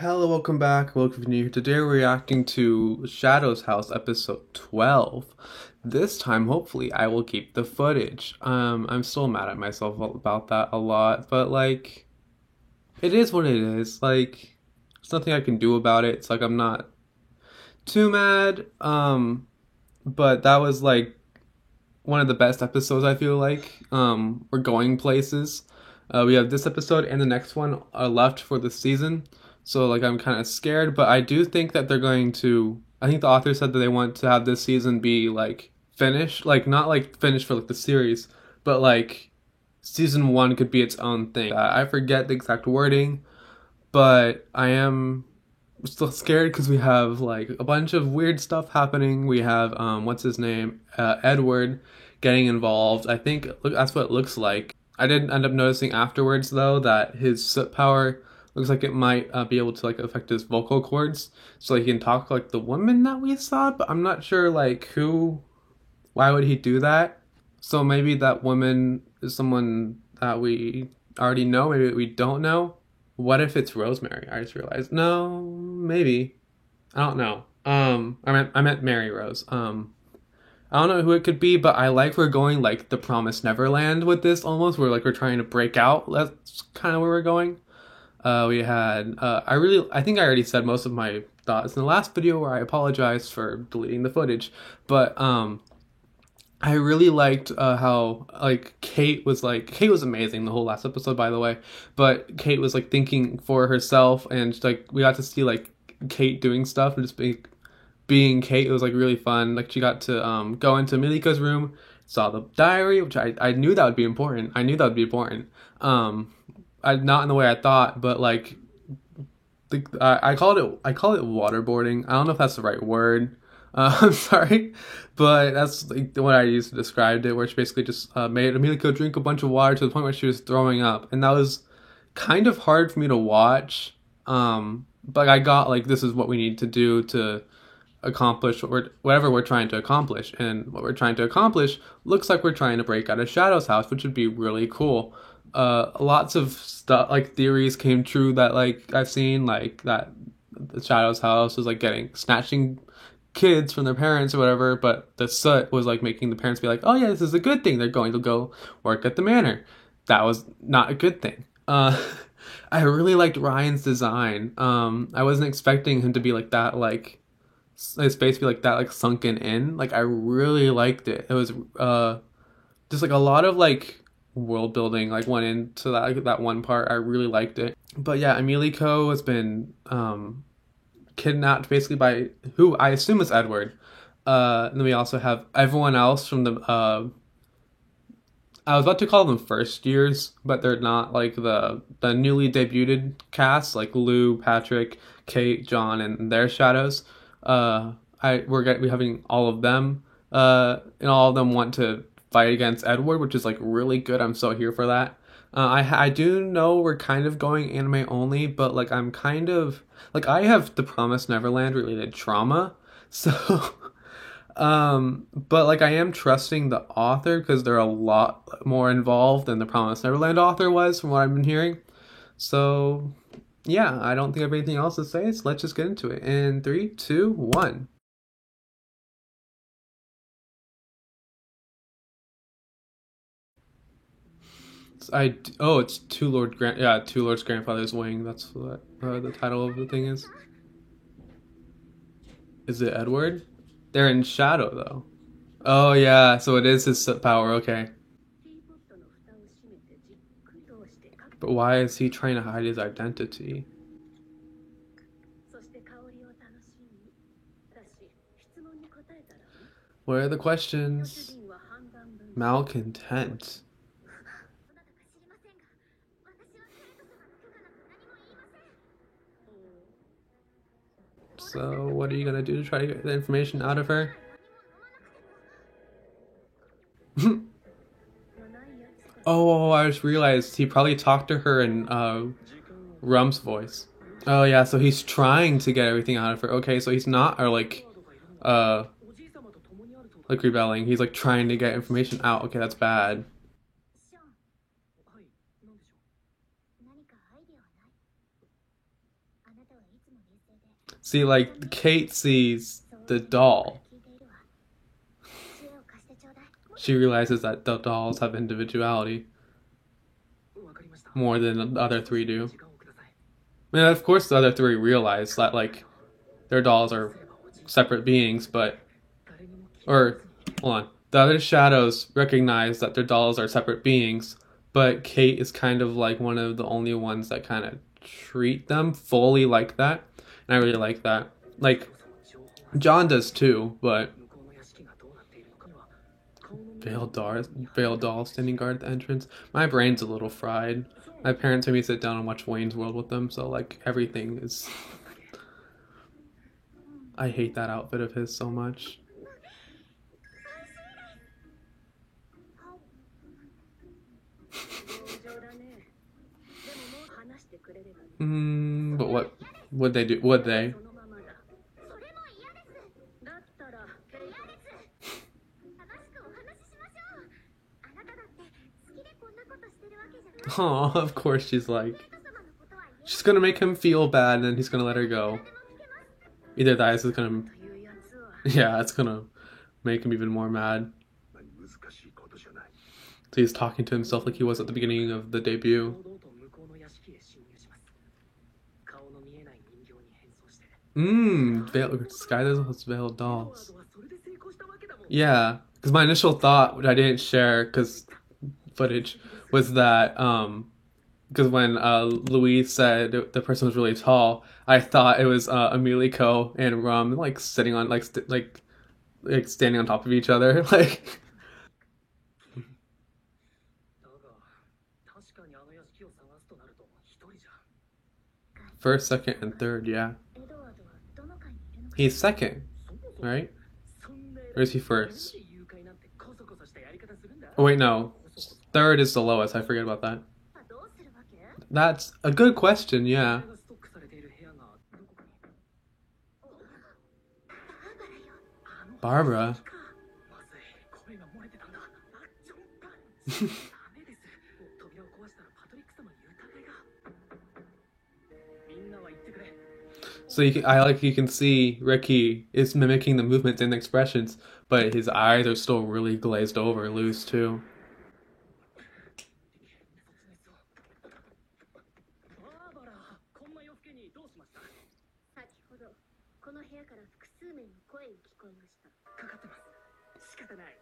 Hello, welcome back. Welcome to new. Today we're reacting to Shadow's House episode 12. This time, hopefully, I will keep the footage. I'm still mad at myself about that a lot, but like, it is what it is. Like, there's nothing I can do about it. It's like I'm not too mad. But that was like one of the best episodes. I feel like we're going places. We have this episode and the next one left for the season, so like I'm kind of scared, but I do think that they're going to. I think the author said that they want to have this season be like finished, like not like finished for like the series, but like season one could be its own thing. I forget the exact wording, but I am still scared because we have like a bunch of weird stuff happening. We have what's his name, Edward, getting involved. I think that's what it looks like. I didn't end up noticing afterwards though that his soot power looks like it might be able to like affect his vocal cords, so he can talk like the woman that we saw. But I'm not sure like who. Why would he do that? So maybe that woman is someone that we already know. Maybe we don't know. What if it's Rosemary? I just realized. No, maybe. I don't know. I meant Mary Rose. I don't know who it could be, but I like we're going like the Promised Neverland with this almost. We're like we're trying to break out. That's kind of where we're going. We had I think I already said most of my thoughts in the last video where I apologized for deleting the footage, but I really liked how like Kate was amazing the whole last episode, by the way, but Kate was like thinking for herself, and like we got to see like Kate doing stuff and just being Kate. It was like really fun. Like she got to go into Miliko's room, saw the diary, which I knew that would be important. I knew that would be important. Not in the way I thought, but like I call it waterboarding. I don't know if that's the right word. I'm sorry, but that's like what I used to describe it, where she basically just made Emilico drink a bunch of water to the point where she was throwing up, and that was kind of hard for me to watch. But I got like this is what we need to do to accomplish whatever we're trying to accomplish, and what we're trying to accomplish looks like we're trying to break out of Shadow's house, which would be really cool. Lots of stuff like theories came true that like I've seen, like that the Shadow's house was like getting snatching kids from their parents or whatever, but the soot was like making the parents be like, oh yeah, this is a good thing, they're going to go work at the manor. That was not a good thing. I really liked Ryan's design. I wasn't expecting him to be like that, like his face be like that, like sunken in. Like I really liked it. It was just like a lot of like world building like went into that, like, that one part. I really liked it. But yeah, Emilico has been kidnapped basically by who I assume is Edward. And then we also have everyone else from the I was about to call them first years, but they're not, like the newly debuted cast, like Lou, Patrick, Kate, John, and their shadows. We're having all of them, and all of them want to fight against Edward, which is like really good. I'm so here for that. I do know we're kind of going anime only, but like I'm kind of like I have the Promised Neverland related trauma, so but like I am trusting the author because they're a lot more involved than the Promised Neverland author was, from what I've been hearing. So yeah, I don't think I have anything else to say, so let's just get into it. In three, two, one. It's Two Lords Grandfather's Wing. That's what the title of the thing is. Is it Edward? They're in shadow though. Oh yeah, so it is his power. Okay, but why is he trying to hide his identity? What are the questions? Malcontent. So what are you gonna do to try to get the information out of her? Oh, I just realized he probably talked to her in Rum's voice. Oh yeah, so he's trying to get everything out of her. Okay, so he's not or uh like rebelling. He's like trying to get information out. Okay, that's bad. See, like, Kate sees the doll. She realizes that the dolls have individuality more than the other three do. I mean, of course, the other three realize that, like, their dolls are separate beings, but. Or, hold on. The other shadows recognize that their dolls are separate beings, but Kate is kind of like one of the only ones that kind of treat them fully like that. And I really like that. Like, John does too, but Veiled doll standing guard at the entrance. My brain's a little fried. My parents made me sit down and watch Wayne's World with them, so like everything is. I hate that outfit of his so much. But what would they do? Would they? Oh, of course she's like, she's gonna make him feel bad and then he's gonna let her go. Either that is gonna, yeah, it's gonna make him even more mad. So he's talking to himself like he was at the beginning of the debut. Sky has veiled dolls. Yeah, because my initial thought, which I didn't share because footage, was that because when Louise said the person was really tall, I thought it was Emilico and Rum like sitting on like standing on top of each other like. First, second, and third, yeah. He's second, right? Or is he first? Oh wait, no. Third is the lowest, I forget about that. That's a good question, yeah. Barbara? So you can see Ricky is mimicking the movements and expressions, but his eyes are still really glazed over, loose too.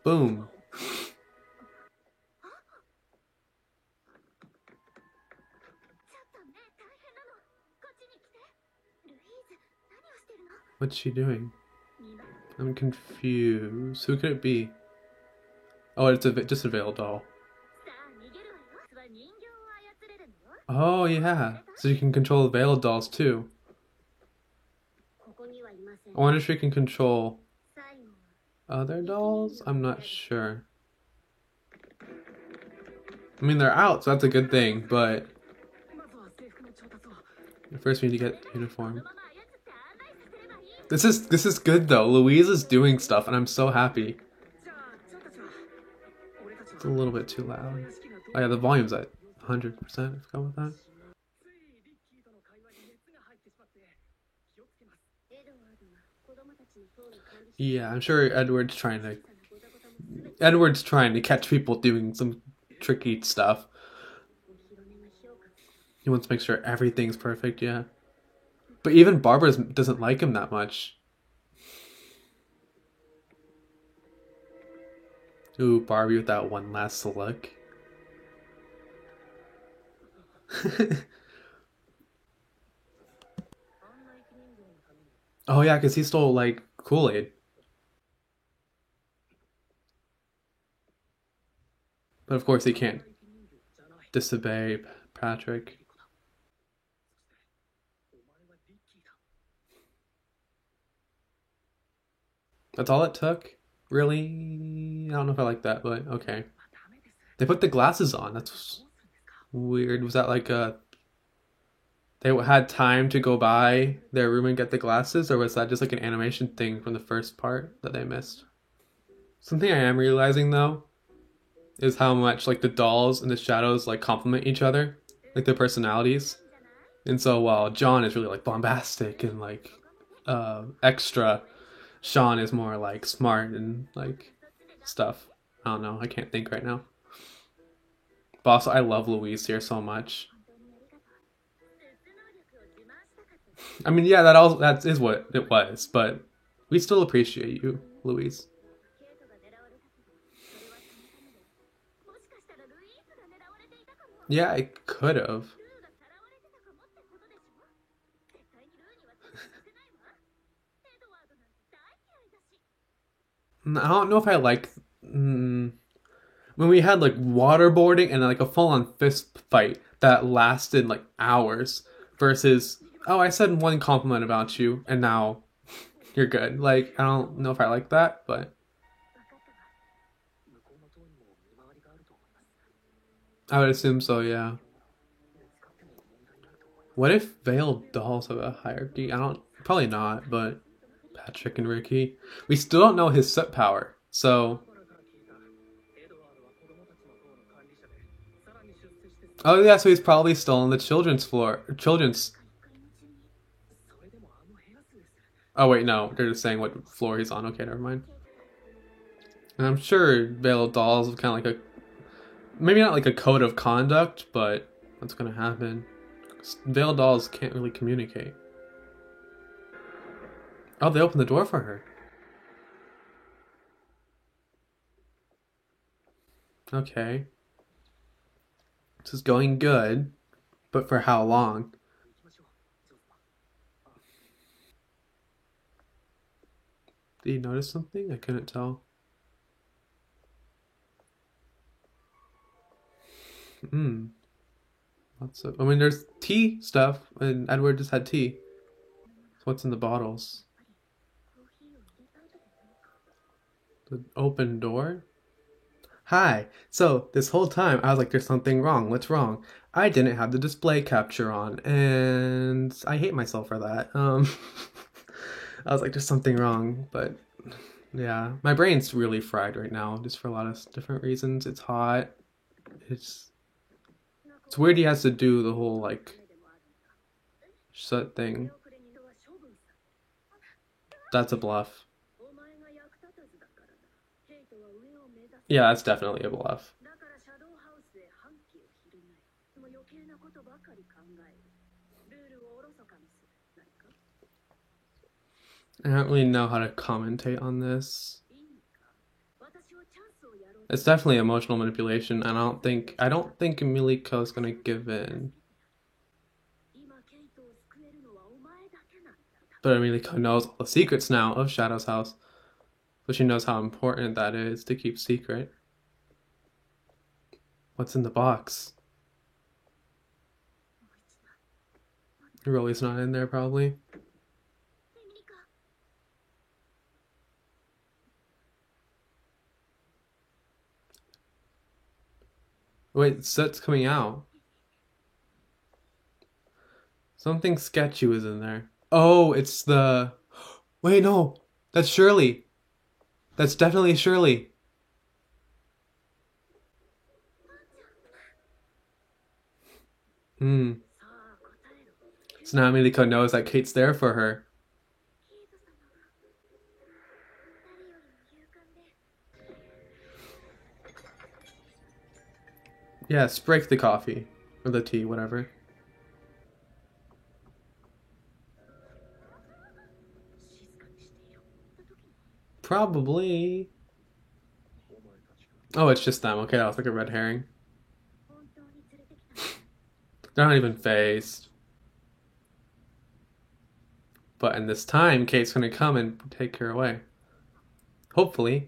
Boom. What's she doing? I'm confused. Who could it be? Oh, it's just a veiled doll. Oh, yeah. So you can control the veiled dolls too. I wonder if you can control other dolls? I'm not sure. I mean, they're out, so that's a good thing, but first we need to get uniform. This is good though. Louise is doing stuff and I'm so happy. It's a little bit too loud. Oh yeah, the volume's at 100%. I forgot with that. Yeah, I'm sure Edward's trying to catch people doing some tricky stuff. He wants to make sure everything's perfect, yeah. But even Barbara doesn't like him that much. Ooh, Barbie with that one last look. Oh yeah, because he stole like Kool-Aid. But of course he can't disobey Patrick. That's all it took? Really? I don't know if I like that, but okay. They put the glasses on. That's weird. Was that like they had time to go by their room and get the glasses, or was that just like an animation thing from the first part that they missed? Something I am realizing though is how much like the dolls and the shadows like complement each other, like their personalities. And so while John is really like bombastic and like extra, Sean is more like smart and like stuff. I don't know. I can't think right now. But also, I love Louise here so much. I mean, yeah, that is what it was, but we still appreciate you, Louise. Yeah, I could have. I don't know if I like when we had like waterboarding and like a full on fist fight that lasted like hours versus oh I said one compliment about you and now you're good. Like I don't know if I like that, but I would assume so. Yeah. What if veiled dolls have a hierarchy? I don't. Probably not, but Patrick and Ricky. We still don't know his set power. So. Oh yeah, so he's probably still on the children's floor. Children's. Oh wait, no, they're just saying what floor he's on. Okay, never mind. And I'm sure veiled dolls have kind of like a maybe not like a code of conduct, but what's gonna happen? Veiled dolls can't really communicate. Oh, they opened the door for her. Okay. This is going good, but for how long? Did you notice something? I couldn't tell. Hmm. Lots of. I mean, there's tea stuff, and Edward just had tea. So what's in the bottles? The open door? Hi. So this whole time I was like, there's something wrong. What's wrong? I didn't have the display capture on, and I hate myself for that. I was like, there's something wrong, but yeah, my brain's really fried right now, just for a lot of different reasons. It's hot. It's it's weird. He has to do the whole like shut thing. That's a bluff. Yeah, that's definitely a bluff. I don't really know how to commentate on this. It's definitely emotional manipulation, and I don't think Miliko is gonna give in. But Miliko knows all the secrets now of Shadow's house, so she knows how important that is to keep secret. What's in the box? Rolly's not in there, probably. Wait, Set's coming out. Something sketchy was in there. Oh, it's the. Wait, no. That's Shirley. That's definitely Shirley. Hmm. So now Miliko knows that Kate's there for her. Yes, break the coffee. Or the tea, whatever. Probably. Oh, it's just them. Okay, that was like a red herring. They're not even phased. But in this time, Kate's gonna come and take her away. Hopefully.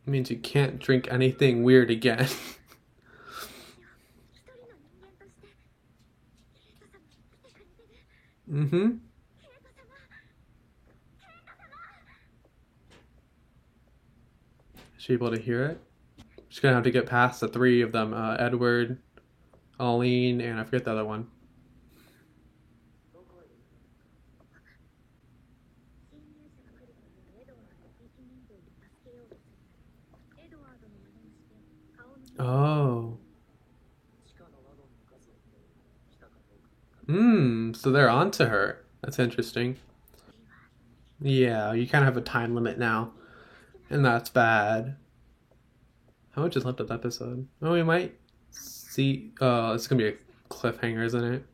It means you can't drink anything weird again. Mm-hmm. Is she able to hear it? She's gonna have to get past the three of them. Edward, Aline, and I forget the other one. Oh. So they're onto her. That's interesting. Yeah, you kind of have a time limit now, and that's bad. How much is left of the episode? Oh, we might see. It's gonna be a cliffhanger, isn't it?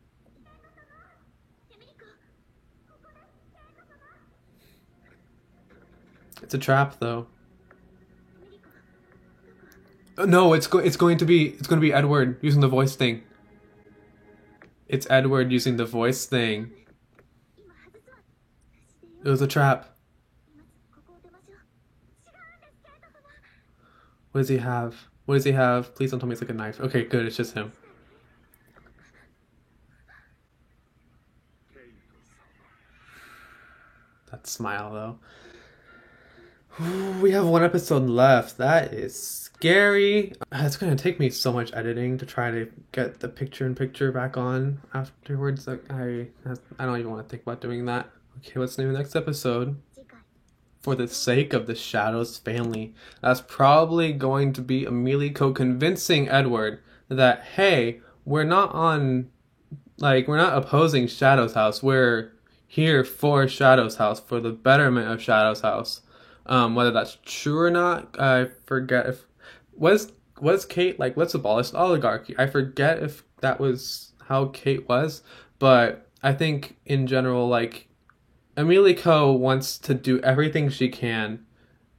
It's a trap, though. No, it's going to be Edward using the voice thing. It's Edward using the voice thing. It was a trap. What does he have? What does he have? Please don't tell me it's like a knife. Okay, good. It's just him. That smile, though. Ooh, we have one episode left. That is scary. It's gonna take me so much editing to try to get the picture-in-picture back on afterwards. Like I don't even want to think about doing that. Okay, what's the name of the next episode? For the sake of the Shadows family. That's probably going to be Emilico convincing Edward that, hey, we're not opposing Shadow's house. We're here for Shadow's house, for the betterment of Shadow's house. Whether that's true or not, I forget if was Kate like, let's abolish the oligarchy. I forget if that was how Kate was, but I think in general, like, Amelie Coe wants to do everything she can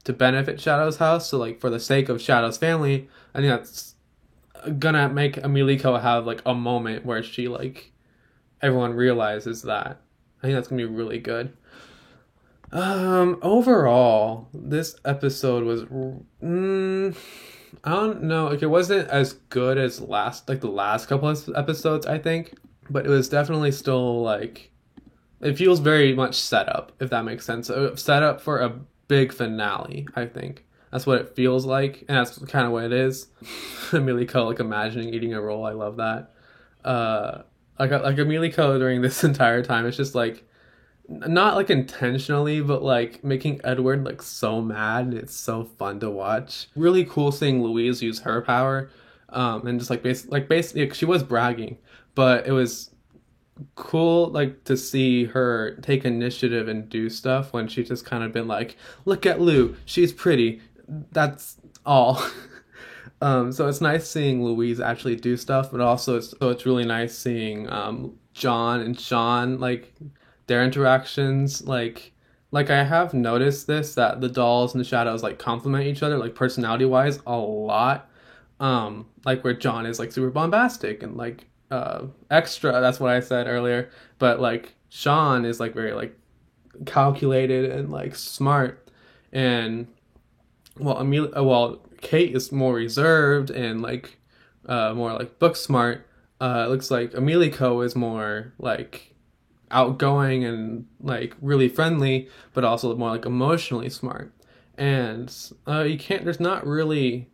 to benefit Shadow's house. So, like, for the sake of Shadow's family, I think that's gonna make Amelie Coe have like a moment where she like everyone realizes that. I think that's gonna be really good. Overall, this episode was, I don't know, like it wasn't as good as the last couple of episodes, I think, but it was definitely still like, it feels very much set up, if that makes sense. Set up for a big finale, I think. That's what it feels like, and that's kind of what it is. Amelie Coe, like imagining eating a roll, I love that. Like Amelie Coe during this entire time, it's just like, not like intentionally, but like making Edward like so mad. It's so fun to watch. Really cool seeing Louise use her power, and just like basically she was bragging, but it was cool like to see her take initiative and do stuff when she just kind of been like, look at Lou, she's pretty. That's all. So it's nice seeing Louise actually do stuff, but also it's really nice seeing John and Sean like their interactions like I have noticed this that the dolls and the shadows like complement each other like personality wise a lot. Like where John is like super bombastic and like extra, that's what I said earlier, but like Sean is like very like calculated and like smart, and Kate is more reserved and like more like book smart. It looks like Emilico is more like outgoing and like really friendly, but also more like emotionally smart. And you can't. There's not really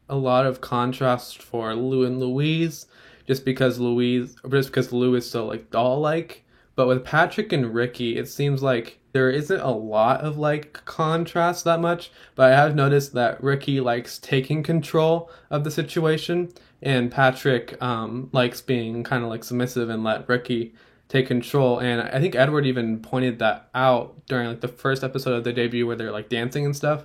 a lot of contrast for Lou and Louise, just because Lou is so like doll like. But with Patrick and Ricky, it seems like there isn't a lot of like contrast that much. But I have noticed that Ricky likes taking control of the situation, and Patrick likes being kind of like submissive and let Ricky take control. And I think Edward even pointed that out during like the first episode of the debut where they're like dancing and stuff.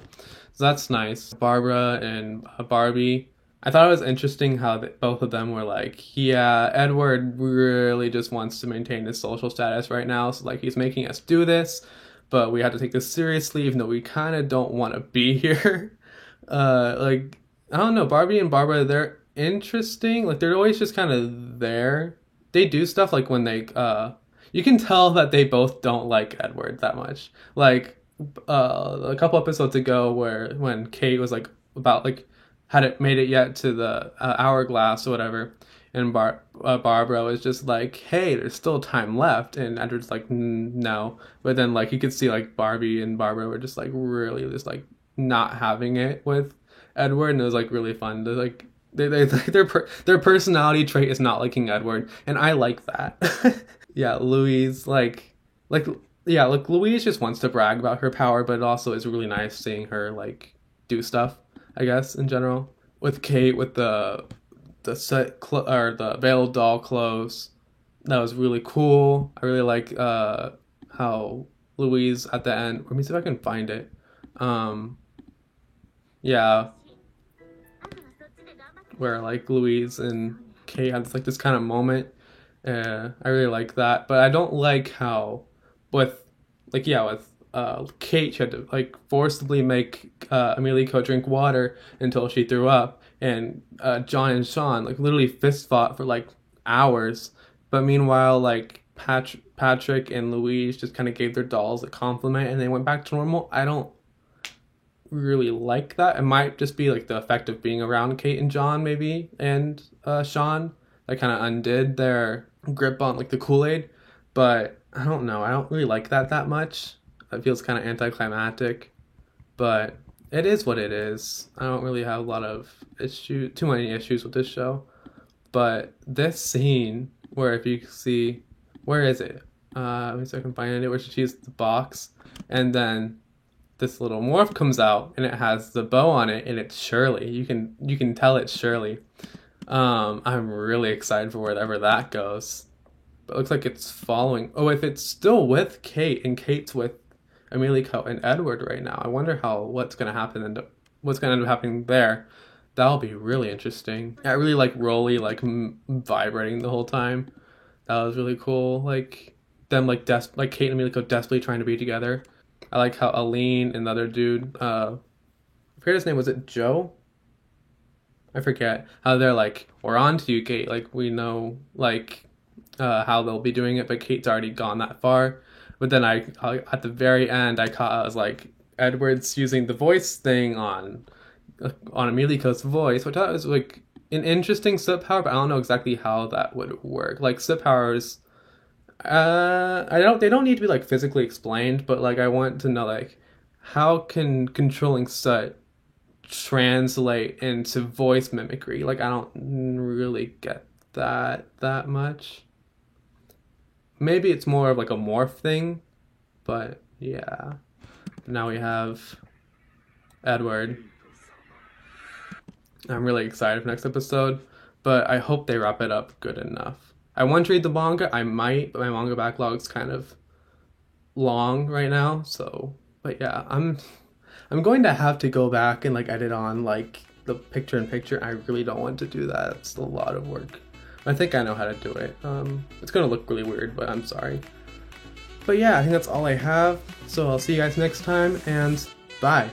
So that's nice. Barbara and Barbie. I thought it was interesting how both of them were like, yeah, Edward really just wants to maintain his social status right now. So, like, he's making us do this, but we have to take this seriously, even though we kind of don't want to be here. Like, I don't know, Barbie and Barbara, they're interesting. Like, they're always just kind of there. They do stuff like when you can tell that they both don't like Edward that much. Like, a couple episodes ago where when Kate was like about like hadn't made it yet to the hourglass or whatever, and Barbara was just like, hey, there's still time left, and Edward's like, no, but then like you could see like Barbie and Barbara were just like really just like not having it with Edward, and it was like really fun to like their personality trait is not liking Edward, and I like that. Yeah, Louise like yeah, like Louise just wants to brag about her power, but it also is really nice seeing her like do stuff, I guess, in general. with Kate with the or the veiled doll clothes. That was really cool. I really like how Louise at the end. Let me see if I can find it. Um, yeah, where like Louise and Kate had like this kind of moment. I really like that, but I don't like how with with Kate she had to like forcibly make Emilico drink water until she threw up, and John and Sean like literally fist fought for like hours. But meanwhile, like Patrick and Louise just kind of gave their dolls a compliment and they went back to normal. I don't really like that. It might just be like the effect of being around Kate and John, maybe, and Sean, that kind of undid their grip on like the Kool-Aid. But I don't know. I don't really like that much. It feels kind of anticlimactic, but it is what it is. I don't really have a lot of too many issues with this show. But this scene, where if you see, where is it? Let me see if I can find it. Where she sees the box, and then this little morph comes out and it has the bow on it and it's Shirley. You can tell it's Shirley. I'm really excited for wherever that goes. But it looks like it's following. Oh, if it's still with Kate and Kate's with Emilico and Edward right now, I wonder what's gonna happen and what's gonna end up happening there. That'll be really interesting. I really like Rolly like vibrating the whole time. That was really cool. Like them like like Kate and Emilico desperately trying to be together. I like how Aline and the other dude, I forget his name, was it Joe? I forget. How they're like, we're on to you, Kate. Like, we know, like, how they'll be doing it, but Kate's already gone that far. But then I at the very end, I was like, Edward's using the voice thing on Emilico's voice, which I thought was, like, an interesting slip power, but I don't know exactly how that would work. Like, slip powers... they don't need to be like physically explained, but like I want to know like how can controlling Soot translate into voice mimicry? Like I don't really get that much. Maybe it's more of like a morph thing, but yeah. Now we have Edward. I'm really excited for next episode, but I hope they wrap it up good enough. I want to read the manga. I might, but my manga backlog's kind of long right now. So, but yeah, I'm going to have to go back and like edit on like the picture-in-picture. I really don't want to do that. It's a lot of work. I think I know how to do it. It's gonna look really weird, but I'm sorry. But yeah, I think that's all I have. So I'll see you guys next time, and bye.